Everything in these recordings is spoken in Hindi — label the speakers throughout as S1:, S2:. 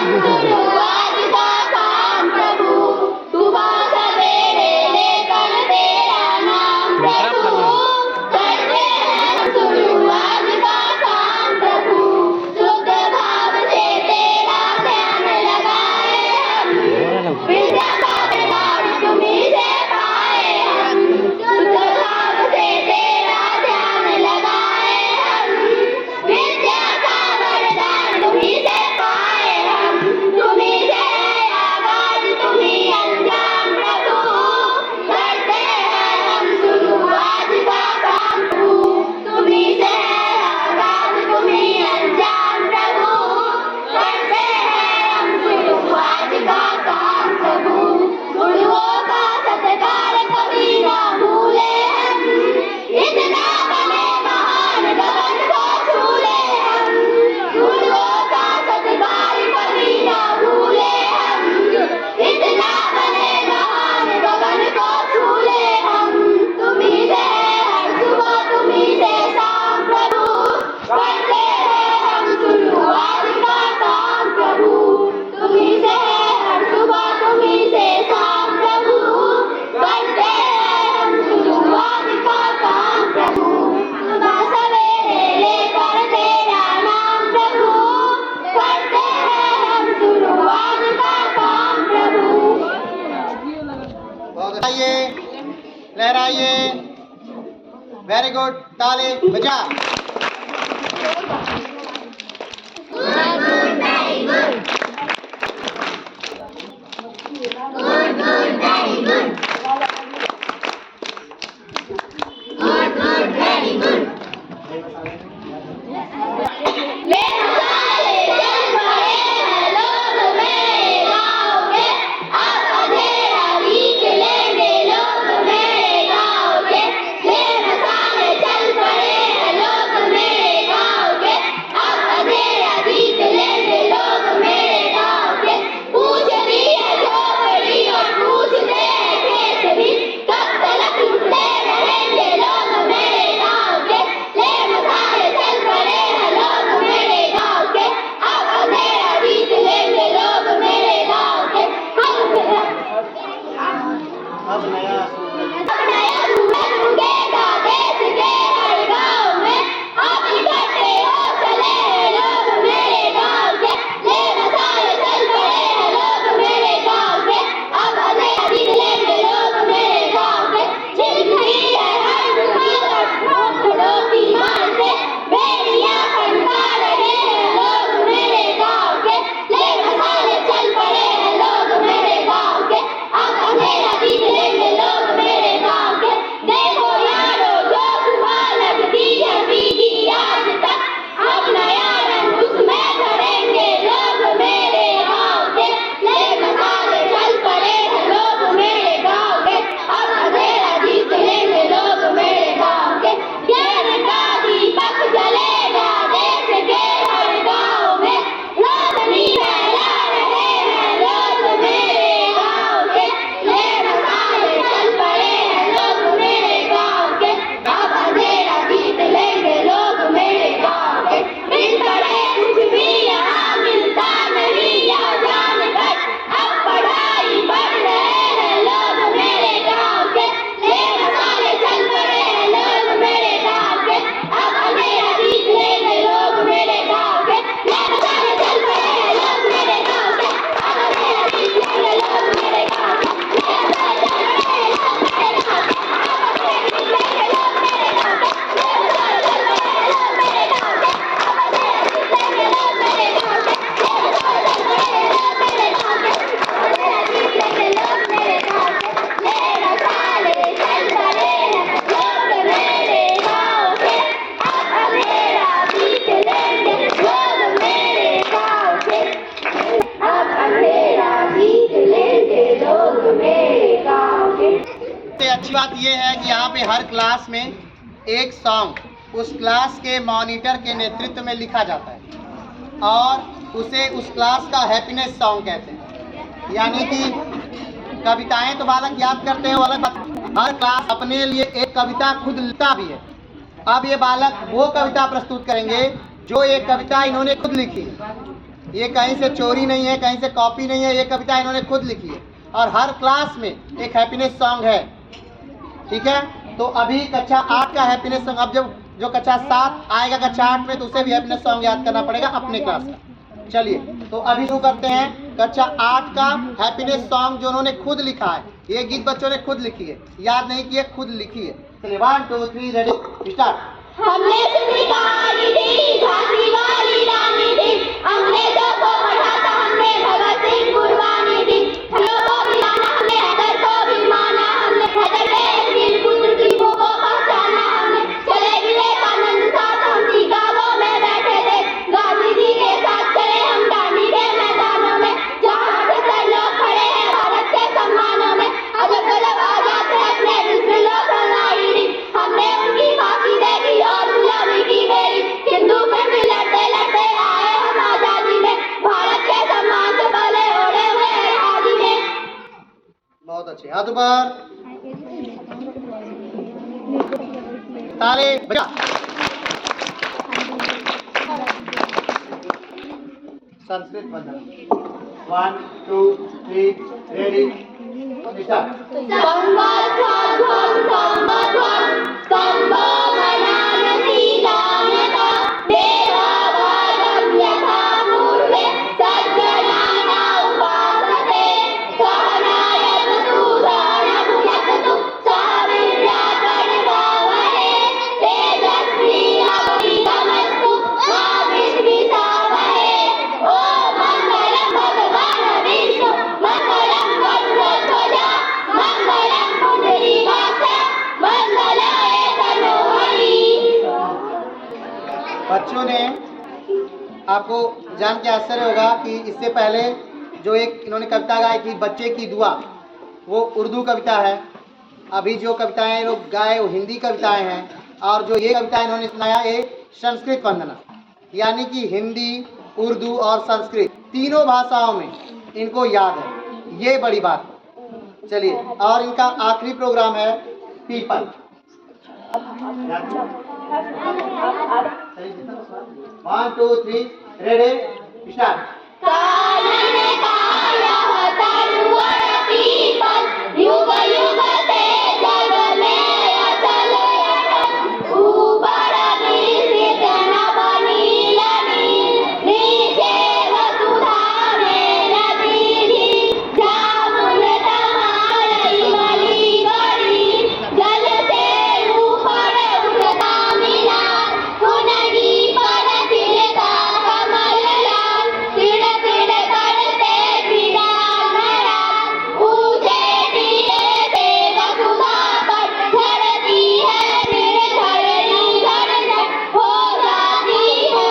S1: हम सुनो आज का काम प्रभु, सुबह सवेरे लेकर तेरा नाम प्रभु, करते हैं हम सुनो आज का काम प्रभु, शुद्ध भाव से तेरा ध्यान लगाए हम, विद्या का प्रभाव तुम्हीं से पाए हम, शुद्ध भाव से तेरा ध्यान लगाए हम, विद्या का वरदान तुम्हीं से पाए हम, तुम्हीं से है आगाज तुम्हीं अंजाम प्रभु, करते हैं हम शुरू आज का काम प्रभु, तुम्हीं से है आगाज तुम्हीं अंजाम प्रभु, करते हैं हम शुरू आज का काम प्रभु, गुरुओं का सत्कार कभी ना भूले हम, इतना बने महान गगन को छूले हम, गुरुओं का सत्कार कभी ना भूले हम, इतना बने महान गगन को छूले हम, तुम्हीं से हर सुबह तुम्हीं से शाम प्रभु, करते हैं हम शुरू आज का काम प्रभु, तुम्हीं से हर सुबह तुम्हीं से शाम प्रभु, करते हैं हम शुरू आज का काम प्रभु, सुबह सवेरे लेकर तेरा नाम प्रभु, करते हैं हम शुरू आज का काम प्रभु।
S2: लहराइए, लहराइए, वेरी गुड, ताली बजा।
S1: ले मसाले चल पड़े हैं लोग मेरे गाँव के, अब अंधेरा बीत लेंगे लोग मेरे गाँव के, ले मसाले चल पड़े हैं लोग मेरे गाँव के, अब अंधेरा बीत लेंगे लोग मेरे गाँव के, पूछ रही है झोपड़ी और पूछते हैं खेत भी, कब तक लुटते रहेंगे लोग मेरे गाँव के, ले मसाले चल पड़े हैं लोग मेरे गाँव के, अब अंधेरा बीत लेंगे लोग मेरे गाँव के,
S2: अब नया
S1: अब नया सूरज उगेगा देश के हर गाँव में, अब इकट्ठे हो चले हैं लोग मेरे गाँव के, ले मसाले चल पड़े हैं लोग मेरे गाँव के, अब अंधेरा बीत लेंगे लोग मेरे गाँव के, छिप रही है हर दुकान और ठोकरों की मार से, बेड़ियाँ फटका रहे हैं लोग मेरे गाँव के, ले मसाले चल पड़े हैं लोग मेरे गाँव के, अब अंधेरा बीत लेंगे लोग मेरे गाँव के, देखो यारो जो सुबह लगती है बीती आज तक, अब नया रंग उसमें भरेंगे लोग मेरे गाँव के, ले मसाले चल पड़े हैं लोग मेरे गाँव के, अब अंधेरा जीत लेंगे लोग मेरे गाँव के, ज्ञान का दीपक जलेगा देश के हर गाँव में, रोशनी फैला रहे हैं लोग मेरे गाँव के, ले मसाले चल पड़े हैं लोग मेरे गाँव के, अब अंधेरा जीत लेंगे लोग मेरे गाँव के, मिल पड़े कुछ भी यहाँ मिलता नहीं या जान कर, अब पढ़ाई पढ़ रहे हैं लोग मेरे गाँव के, ले मसाले चल पड़े हैं लोग मेरे गाँव के, अब अंधेरा जीत लेंगे लोग मेरे गाँव के, ले मसाले चल पड़े हैं लोग मेरे गाँव के, अब अंधेरा जीत लेंगे लोग मेरे गाँव के, ले मसाले चल पड़े हैं लोग मेरे गाँव के, अब अंधेरा जीत लेंगे लोग मेरे गाँव के, ले मसाले चल पड़े हैं लोग मेरे गाँव के, अब अंधेरा जीत लेंगे लोग मेरे गाँव के, ले मसाले चल पड़े हैं लोग मेरे गाँव के, अब अंधेरा जीत लेंगे लोग मेरे गाँव के, ले मसाले चल पड़े हैं लोग मेरे गाँव के, अब अंधेरा जीत लेंगे लोग मेरे गाँव के, अब अंधेरा जीत लेंगे लोग मेरे गाँव के।
S2: सबसे अच्छी बात यह है कि यहाँ पे हर क्लास में एक सॉन्ग उस क्लास के मॉनिटर के नेतृत्व में लिखा जाता है और उसे उस क्लास का हैप्पीनेस सॉन्ग कहते हैं, यानी कि कविताएं तो बालक याद करते हैं वो अलग बात, हर क्लास अपने लिए एक कविता खुद लिखता भी है। अब ये बालक वो कविता प्रस्तुत करेंगे जो एक कविता इन्होंने खुद लिखी। ये कहीं से चोरी नहीं है, कहीं से कॉपी नहीं है, ये कविता इन्होंने खुद लिखी है और हर क्लास में एक हैप्पीनेस सॉन्ग है। ठीक है, तो अभी कक्षा 8 का हैप्पीनेस सॉन्ग, अब जब जो कक्षा 7 आएगा कक्षा 8 में तो उसे भी हैप्पीनेस सॉन्ग याद करना पड़ेगा अपने क्लास का। चलिए तो अभी शुरू करते हैं कक्षा 8 का हैप्पीनेस सॉन्ग जो उन्होंने खुद लिखा है। ये गीत बच्चों ने खुद लिखी है, याद नहीं की है, खुद लिखी है। चलिए 1 2 3 रेडी स्टार्ट।
S1: हमने सुनी कहानी थी झांसी वाली रानी थी, अंग्रेजों को पढ़ा था हमने, भगत सिंह कुर्बानी दी, हलों को भी माना हमने, हैदर को भी माना हमने, हैदर के वीर पुत्र टीपू को पहचाना हमने, चले विवेकानंद साथ हम शिकागो में बैठे थे, गांधी जी के साथ चले हम दांडी के मैदानों में, जहाँ 78 लोग खड़े हैं भारत के सम्मानों में, अजब गजब आजाद थे अपने बिस्मिल्लाह सल्लाई दी, हमने उनकी फांसी दे दी और गुलामी की मेरी, हिंदू फिर भी लड़ते लड़ते आए हम आजादी में, भारत के सम्मान से पले ओढ़े हुए आजादी में।
S2: बहुत अच्छे, हाथ ऊपर, ताली बजा। संस्कृत वंदना 1 2 3 रेडी स्टार्ट। बच्चों ने आपको जान के आश्चर्य होगा कि इससे पहले जो एक इन्होंने कविता गाई थी बच्चे की दुआ, वो उर्दू कविता है। अभी जो कविताएं ये लोग गाए वो हिंदी कविताएं हैं और जो ये कविता इन्होंने सुनाया ये संस्कृत वंदना, यानी कि हिंदी, उर्दू और संस्कृत तीनों भाषाओं में इनको याद है, ये बड़ी बात है। चलिए और इनका आखिरी प्रोग्राम है पीपल। 1 2 3 ready start.
S1: युग युग से जग में अचल अटल, ऊपर निश्चित नभ नील नील, नीचे वसुधा में नदी धी, जामुन तमालई मली बड़ी, जल से ऊपर उठता मीनार, पुनगी पर खिलता कमल लाल, तिड़ तिड़ करते बिराल महाराज, ऊंचे टीले से वसुधा पर झड़ती है निर्झर निर्झर, हो जाती है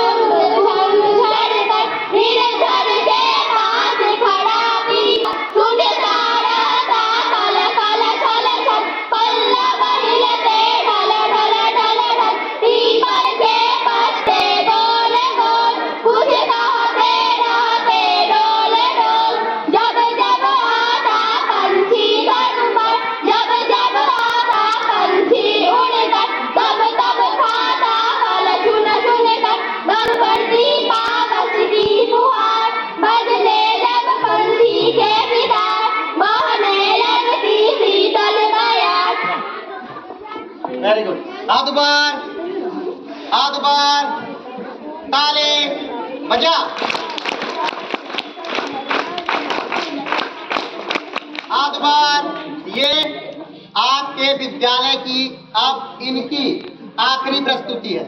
S1: झंझर कर, निर्झर के पास खड़ा पीपल, सुनता रहता कल कल छल छल, पल्लव हिलते ढल ढल ढल ढल, पीपल के पत्ते गोल गोल, कुछ कहते रहते डोल डोल, जब जब आता पंछी घर पर, जब जब आता पंछी उड़कर, तब तब खाता फल चुन चुन कर, बन पड़ती पावस की फुहार, बजने जब पंछी के सितार, बहने लगती शीतल बयार।
S2: वेरी गुड, हाथ ऊपर, हाथ ऊपर, ताली बजा। हाथ ऊपर। ये आपके विद्यालय की अब इनकी आखिरी प्रस्तुति है।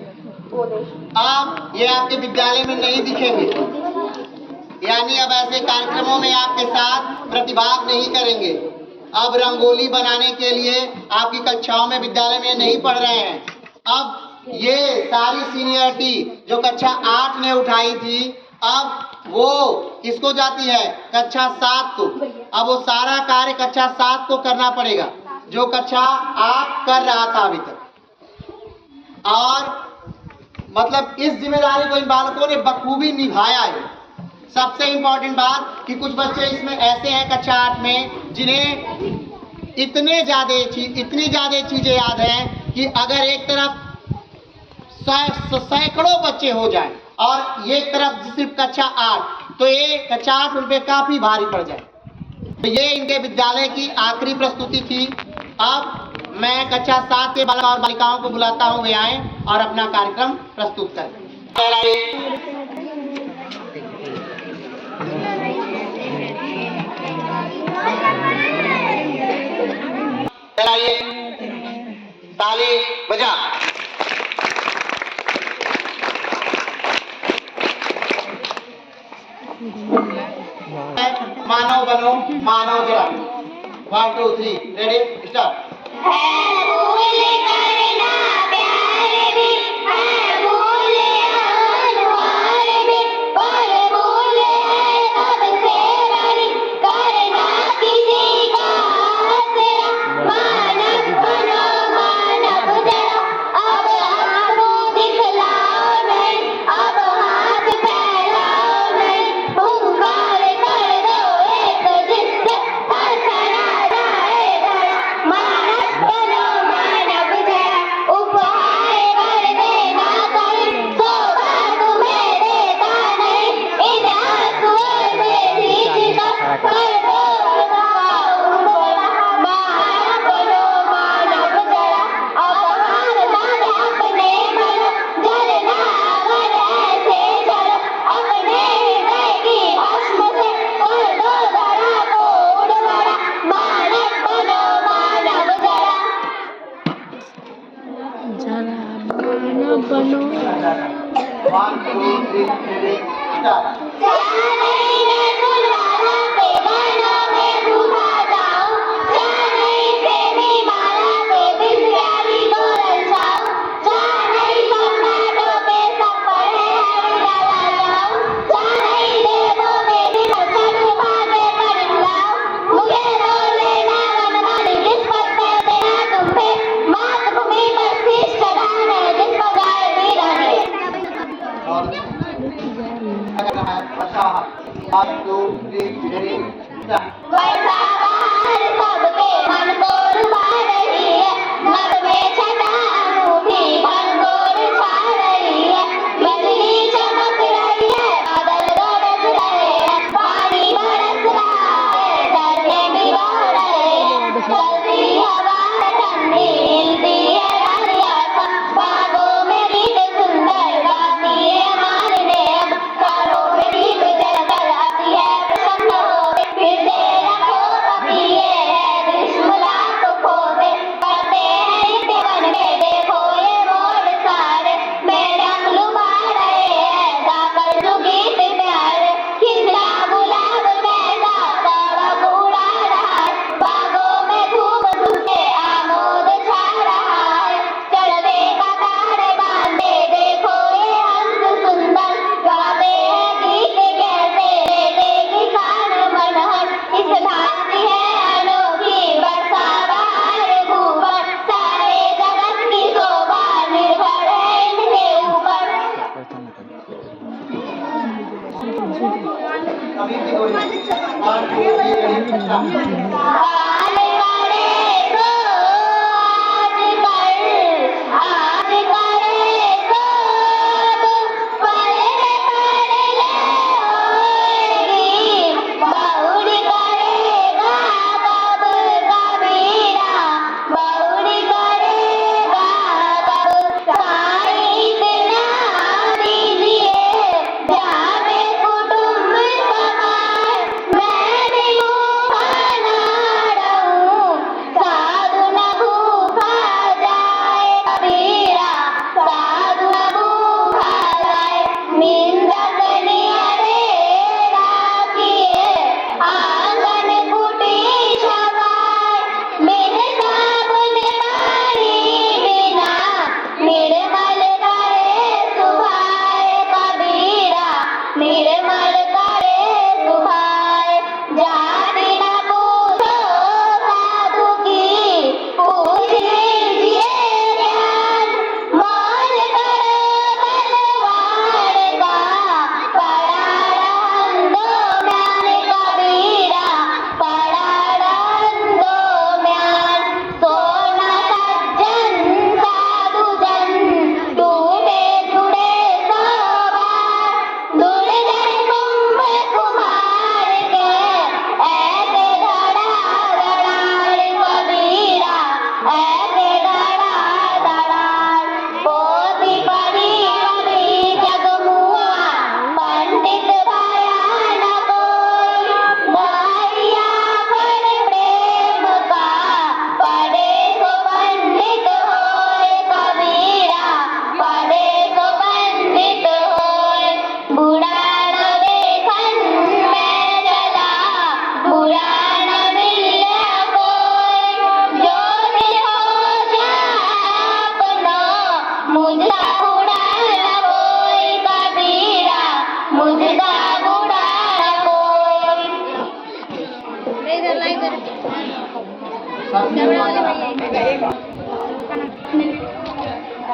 S2: अब ये आपके विद्यालय में नहीं दिखेंगे, यानी अब ऐसे कार्यक्रमों में आपके साथ प्रतिभाग नहीं करेंगे। अब रंगोली बनाने के लिए आपकी कक्षाओं में विद्यालय में नहीं पढ़ रहे हैं। अब ये सारी सीनियरिटी जो कक्षा 8 ने उठाई थी, अब वो किसको जाती है? कक्षा 7 को। अब वो सारा कार्य कक्षा 7 को करना पड़ेगा जो कक्षा 8 कर रहा था अभी तक। और मतलब इस जिम्मेदारी को इन बालकों ने बखूबी निभाया है। सबसे इम्पोर्टेंट बात कि कुछ बच्चे इसमें ऐसे हैं कक्षा 8 में जिन्हें इतनी ज़्यादा चीज़ें याद हैं कि अगर एक तरफ सैकड़ों बच्चे हो जाएं और ये तरफ सिर्फ कक्षा 8, तो ये कक्षा 8 उन पे काफी भारी पड़ जाए। तो ये इनके विद्यालय की आखिरी प्रस्तुति थी। अब मैं कक्षा 7 के बालक और बालिकाओं को बुलाता हूँ, वे आए और अपना कार्यक्रम प्रस्तुत करें। चलाइए, ताली बजा। मानव बनो, मानव जरा। 1 2 3 रेडी स्टार्ट।
S1: है भूल करना प्यार भी, है भूल अनुहार भी, पर भूल है सबसे बड़ी करना किसी का आसरा। मानव बनो मानव जरा, अब आंखों दिखलाओ नहीं, अब हाथ फैलाओ नहीं, हुंकार कर दो एक जिससे हर सरा जाए धरा। मानव बनो मानव जरा, उपहार कर देना कहीं, शोभा तुम्हें देता नहीं, इन आंसुओं से सींच कर कर दो उड़ना। मानव बनो मानव जरा, अब हार ना दे अपने मन, जलना अगर ऐसे जल, अपने हृदय की भस्म से कर दो धरा को उड़ना। मानव बनो मानव जरा।
S3: मानव बनो।
S2: 1 2 3 रेडी स्टार्ट।
S1: नहीं मैं सुनवाला पे गानों में डूबा जाऊं, नहीं प्रेमी माला पे बिंदियारी को रचाऊं, नहीं सम्राटों पे सब पढ़े हर डाला जाऊं, नहीं देवों में भी मसल भागे पर लाऊं, मुझे रो लेना वनवानी जिस पर पे देना तुम पे, मातृभूमि पर शीश चढ़ाना जिस पर गाए वीराने।
S2: और अगर है प्रसाह 1 2 3 रेडी स्टार्ट।
S1: वर्षा बहार सबके मन को लुभा रही है, नगमे छटा अनूठी भरपूर छा रही है, बिजली चमक रही है, बादल गरज रहे हैं, पानी बरस रहा है, झरने भी बह रहे हैं, चलती हवा ठंडी हिलती है डालियाँ सब, बागों में गीत सुंदर गाती है मालिनी अब, कानों में दीप जलकर आती है प्रसन्न होके, फिर दे रखो कभी ये है ग्रीष्म लाख खोते, करते हैं नित्य वन में देखो ये मोर सारे, मेरे अंग लुभा रहे हैं गाकर जो गीत प्यारे, खिला गुलाब कैसा कड़क उड़ा रहा है, बागों में धूम धूसे आमोद छा रहा है, चढ़ते कतार बांधे देखो ये हंस सुंदर, गाते हैं गीत कहते रहते किसान मनहर, इस भांति है अनोखी वर्षा बहार भूवर, सारे जगत की शोभा निर्भर है इनके ऊपर।
S2: अभी की बोली 1 2 3 रेडी स्टार्ट।
S1: काल करे तो आज करे तो पल में पढ़ ले होगी, बहुरी करेगा कब कबीरा, बहुरी करेगा कब, साईं इतना दीजिए जावे कुटुंब समाज, मैं भी हूँ अनाड़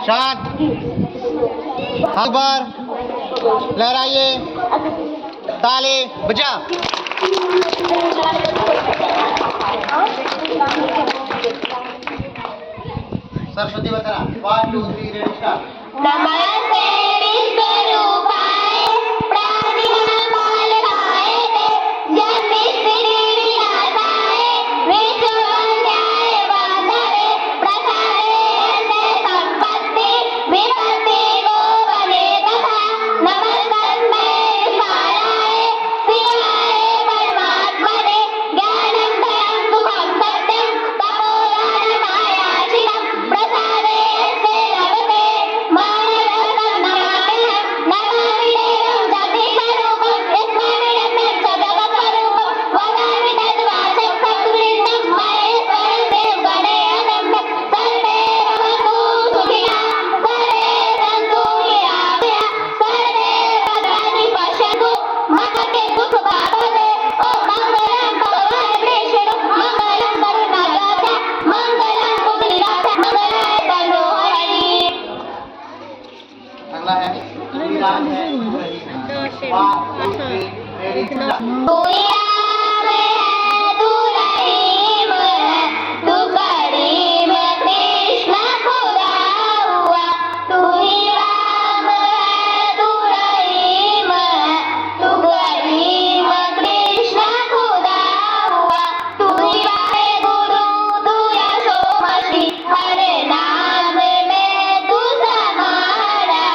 S2: शांत। हाथ बार लहराइए, ताली बजा। सरस्वती बता 1 2 3 रेडी स्टार्ट।
S1: नमस्ते विश्वरूपाय प्राणिनामालकाय ते जन्मस्थितिविनाशाय विश्ववन्द्याय बान्धवे प्रसादे सम्पत्ति विपत्ति गोपने तथा नमस्तस्मै विशालाय शिवाय परमात्मने ज्ञानं धनं सुखं सत्यं तपोदानमायाचितं प्रसादे लभते मानवरत्नं नमाम्यहं नमामि देवं जगदीशरूपं यस्मामिदं जगत्स्वरूपं वदामि तद्वाचं सत्कृतं महेश्वरं देवगणेयनं सर्वे भवन्तु सुखिनः सर्वे सन्तु निरामयाः सर्वे भद्राणि पश्यन्तु मा कश्चित् दुःखभाग् भवेत्। ॐ मङ्गलं भगवान् विष्णु मङ्गलं करुणाध्वज मङ्गलं पुण्डरीकाक्ष मङ्गलाय तनो हरि।
S2: अगला है विराज है 1 2 3 रेडी स्टार्ट।
S1: तू ही राम है तू रहीम है तू करीम कृष्ण खुदा हुआ। तू ही राम है तू रहीम है तू करीम कृष्ण खुदा हुआ। तू ही वाहेगुरु तू यशोमती हर नाम में तू समाना।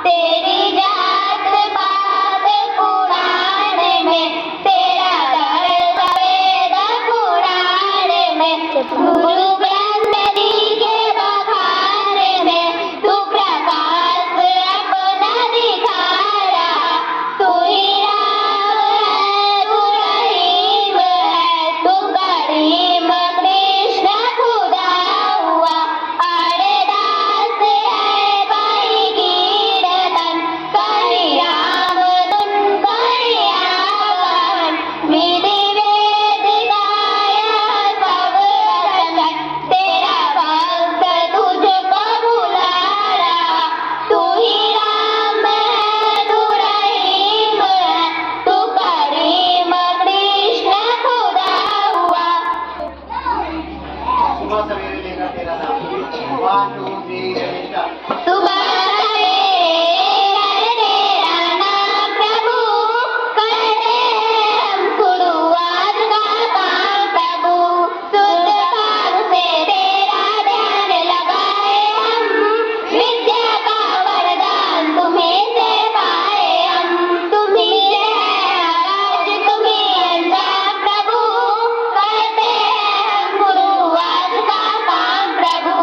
S1: तेरी जात पात पुराण में तेरा दर्द वेद पुराण में गुरु ब्रह्म जी के बखान में तू प्रकाश अपना दिखा रहा। तू ही राम है तू रहीम है तू करीम कृष्ण खुदा हुआ। आड़े दास है भाई कीर्तन करी राम धुन करी आवन विधि वेद गाया सब वचन तेरा भक्त तुझको बुला रहा। तू ही राम है तू रहीम है तू करीम कृष्ण खुदा हुआ।
S2: सुबह सवेरे लेकर तेरा नाम 1 2 3 रेडी स्टार्ट।
S1: सुबह सवेरे तेरा नाम प्रभु करते हम शुरुआत का काम प्रभु। शुद्ध भाव से तेरा ध्यान लगाए हम विद्या का वरदान तुम्हीं से पाए हम। तुम्हीं से आगाज तुम्हीं अंजाम प्रभु करते हम शुरुआत का काम प्रभु।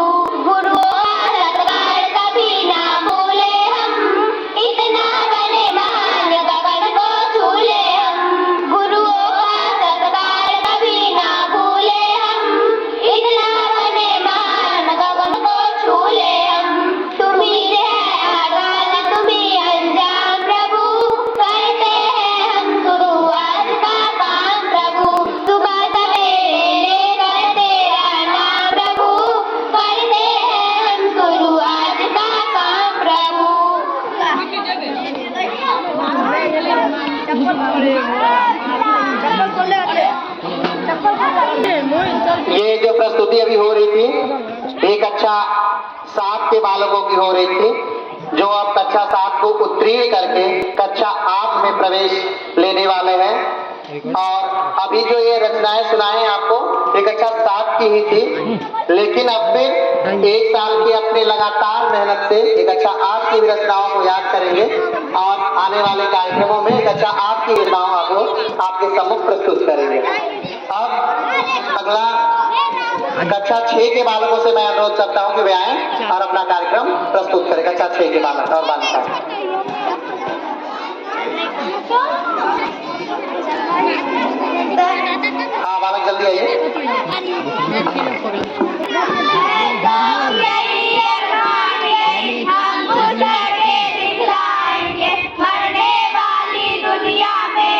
S1: गुरुओं का सत्कार कभी ना भूले हम इतना बने महान गगन को छूले हम। गुरुओं का सत्कार कभी ना भूले हम इतना बने महान गगन को छूले हम। तुम्हीं से आगाज तुम्हीं अंजाम प्रभु करते हैं हम शुरुआत का काम प्रभु। सुबह सवेरे लेकर तेरा नाम प्रभु करते हैं हम शुरुआत का काम प्रभु।
S2: ये जो प्रस्तुति अभी हो रही थी एक कक्षा 7 के बालकों की हो रही थी जो अब कक्षा 7 को उत्तीर्ण करके कक्षा 8 में प्रवेश लेने वाले हैं। और अभी जो ये रचनाएं सुनाएं आपको ये कक्षा 7 की ही थी, लेकिन अब फिर 1 साल की अपने लगातार मेहनत से ये कक्षा 8 की भी रचनाओं को याद करेंगे और आने वाले कार्यक्रमों में कक्षा 8 की रचनाओं आपको आपके सम्मुख प्रस्तुत करेंगे। अब अगला कक्षा 6 के बालकों से मैं अनुरोध करता हूं कि वे आए और अपना कार्यक्रम प्रस्तुत करें। कक्षा 6 के बालक और बालिका। हाँ बालक जल्दी आइए।
S1: मरने वाली दुनिया में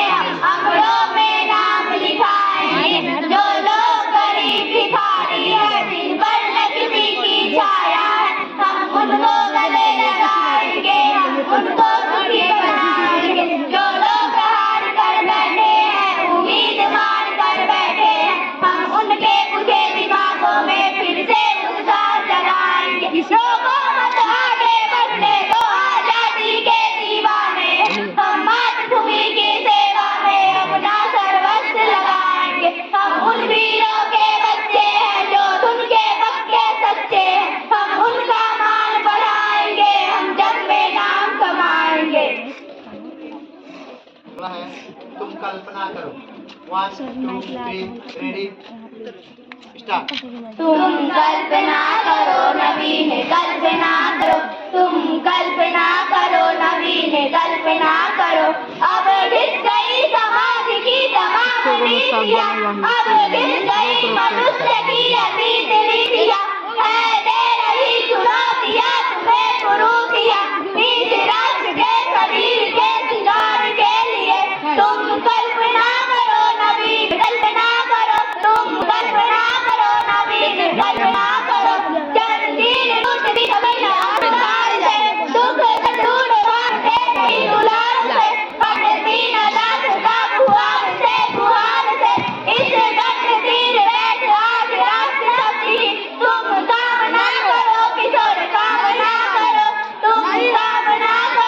S1: अंगड़ों में नाम लिखाएंगे। जो लोग गरीब भिखारी है जिन पर न किसी की छाया है हम उनको
S2: वह है तुम कल्पना करो। 1 2 3 रेडी स्टार्ट।
S1: तुम कल्पना करो नवीन कल्पना करो, तुम कल्पना करो नवीन कल्पना करो। अब घिस गई समाज की तमाम नीतियाँ, अब घिस गई मनुष्य की अतीत नीतियाँ। है दे रही चुनौतियाँ तुम्हें कुरीतियाँ, नीच राष्ट्र के शरीर के शिकार के लिए। तुम कल्पना करो नवीन कल्पना करो, तुम कल्पना करो नवीन कल्पना करो। जंजीर टूट दी कभी आधार से, दुख ढूंढ मारते नहीं दुलार से, फटती न लाश का फुहार से फुहार से। इस गठ तीर बैठ आज राष्ट्र शक्ति, तुम कामना करो किशोर कामना करो, तुम कामना करो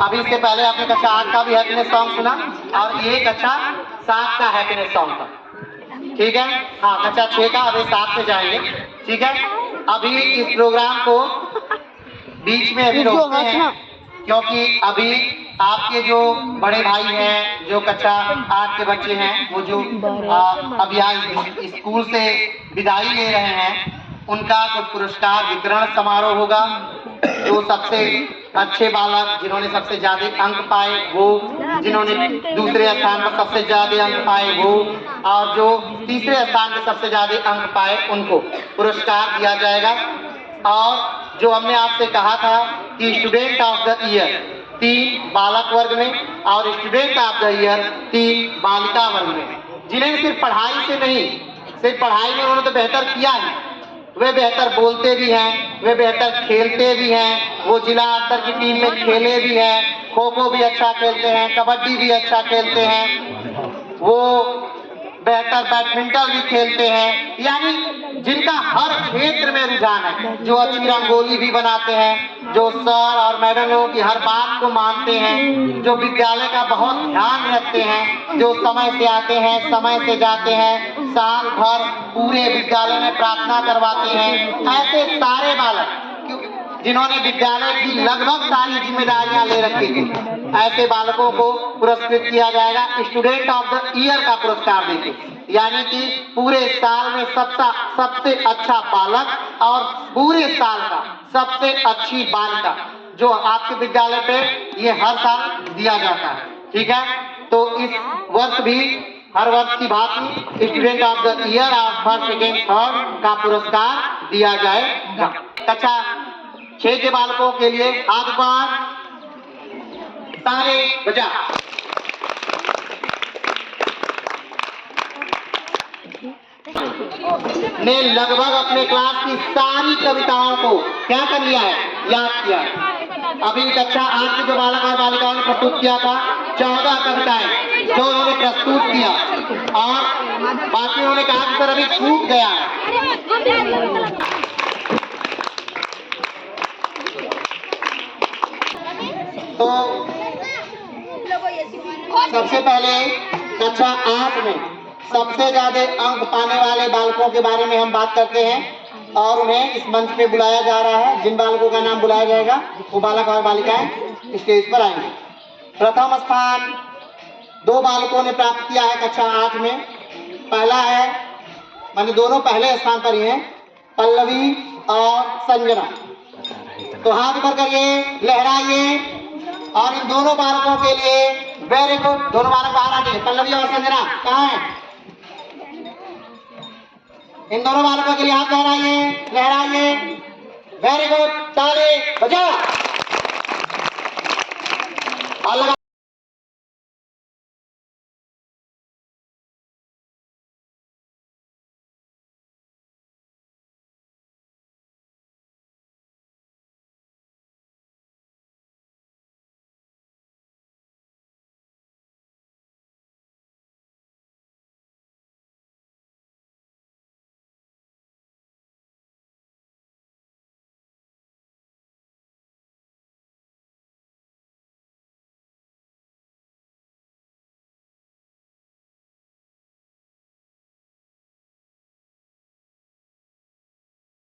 S2: अभी इससे पहले आपने कक्षा 8 का भी हैप्पीनेस सॉन्ग सुना और ये कक्षा 7 का हैप्पीनेस सॉन्ग था, ठीक है। हाँ, कक्षा 6 का अभी 7 पे जाएंगे, ठीक है। अभी इस प्रोग्राम को बीच में अभी रोकते हैं क्योंकि अभी आपके जो बड़े भाई हैं, जो कक्षा 8 के बच्चे हैं, वो जो अभी आज स्कूल से विदाई ले रहे हैं, उनका कुछ पुरस्कार वितरण समारोह होगा। जो सबसे अच्छे बालक, जिन्होंने सबसे ज्यादा अंक पाए वो, जिन्होंने दूसरे स्थान पर सबसे ज्यादा अंक पाए वो, और जो तीसरे स्थान पर सबसे ज्यादा अंक पाए उनको पुरस्कार दिया जाएगा। और जो हमने आपसे कहा था कि स्टूडेंट ऑफ द ईयर 3 बालक वर्ग में और स्टूडेंट ऑफ द ईयर 3 बालिका वर्ग में, जिन्हें सिर्फ पढ़ाई से नहीं, सिर्फ पढ़ाई में उन्होंने तो बेहतर किया है, वे बेहतर बोलते भी हैं, वे बेहतर खेलते भी हैं, वो जिला स्तर की टीम में खेले भी हैं, खो खो भी अच्छा खेलते हैं, कबड्डी भी अच्छा खेलते हैं, वो बेहतर बैडमिंटन भी खेलते हैं, यानी जिनका हर क्षेत्र में रुझान है, जो अच्छी रंगोली भी बनाते हैं, जो सर और मैडमों की हर बात को मानते हैं, जो विद्यालय का बहुत ध्यान रखते हैं, जो समय से आते हैं, समय से जाते हैं, साल भर पूरे विद्यालय में प्रार्थना करवाते हैं, ऐसे सारे बालक जिन्होंने विद्यालय की लगभग सारी जिम्मेदारियां ले रखी थी, ऐसे बालकों को पुरस्कृत किया जाएगा स्टूडेंट ऑफ द ईयर का पुरस्कार देके, यानी कि पूरे साल में सबसे अच्छा बालक और पूरे साल का सबसे अच्छी बालिका, जो आपके विद्यालय पे ये हर साल दिया जाता है, ठीक है। तो इस वर्ष भी हर वर्ष की भांति स्टूडेंट ऑफ द ईयर और फर्स्ट, सेकेंड, थर्ड का पुरस्कार दिया जाएगा। कक्षा 6 के बालकों के लिए हाथ पर ताली बजा। ने लगभग अपने क्लास की सारी कविताओं को क्या कर लिया है, याद किया है। अभी कक्षा 8 के जो बालक और बालिकाओं ने प्रस्तुत किया था 14 कविताएं जो उन्होंने प्रस्तुत किया, और बाकी उन्होंने कहा कि सर अभी छूट गया है। तो सबसे पहले कक्षा 8 में सबसे ज्यादा अंक पाने वाले बालकों के बारे में हम बात करते हैं और उन्हें इस मंच पे बुलाया जा रहा है। जिन बालकों का नाम बुलाया जाएगा वो बालक और बालिकाएं स्टेज पर आएंगे। प्रथम स्थान 2 बालकों ने प्राप्त किया है कक्षा 8 में। पहला है, माने दोनों पहले स्थान पर ही हैं, पल्लवी और संजना। तो हाथ ऊपर करिए, लहराइए, और इन दोनों बालकों के लिए वेरी गुड। दोनों बालक बाहर आते हैं, पल्लवी और संजना कहाँ हैं? इन दोनों बालकों के लिए हाथ लहराइए, लहराइए, वेरी गुड, ताली बजाओ।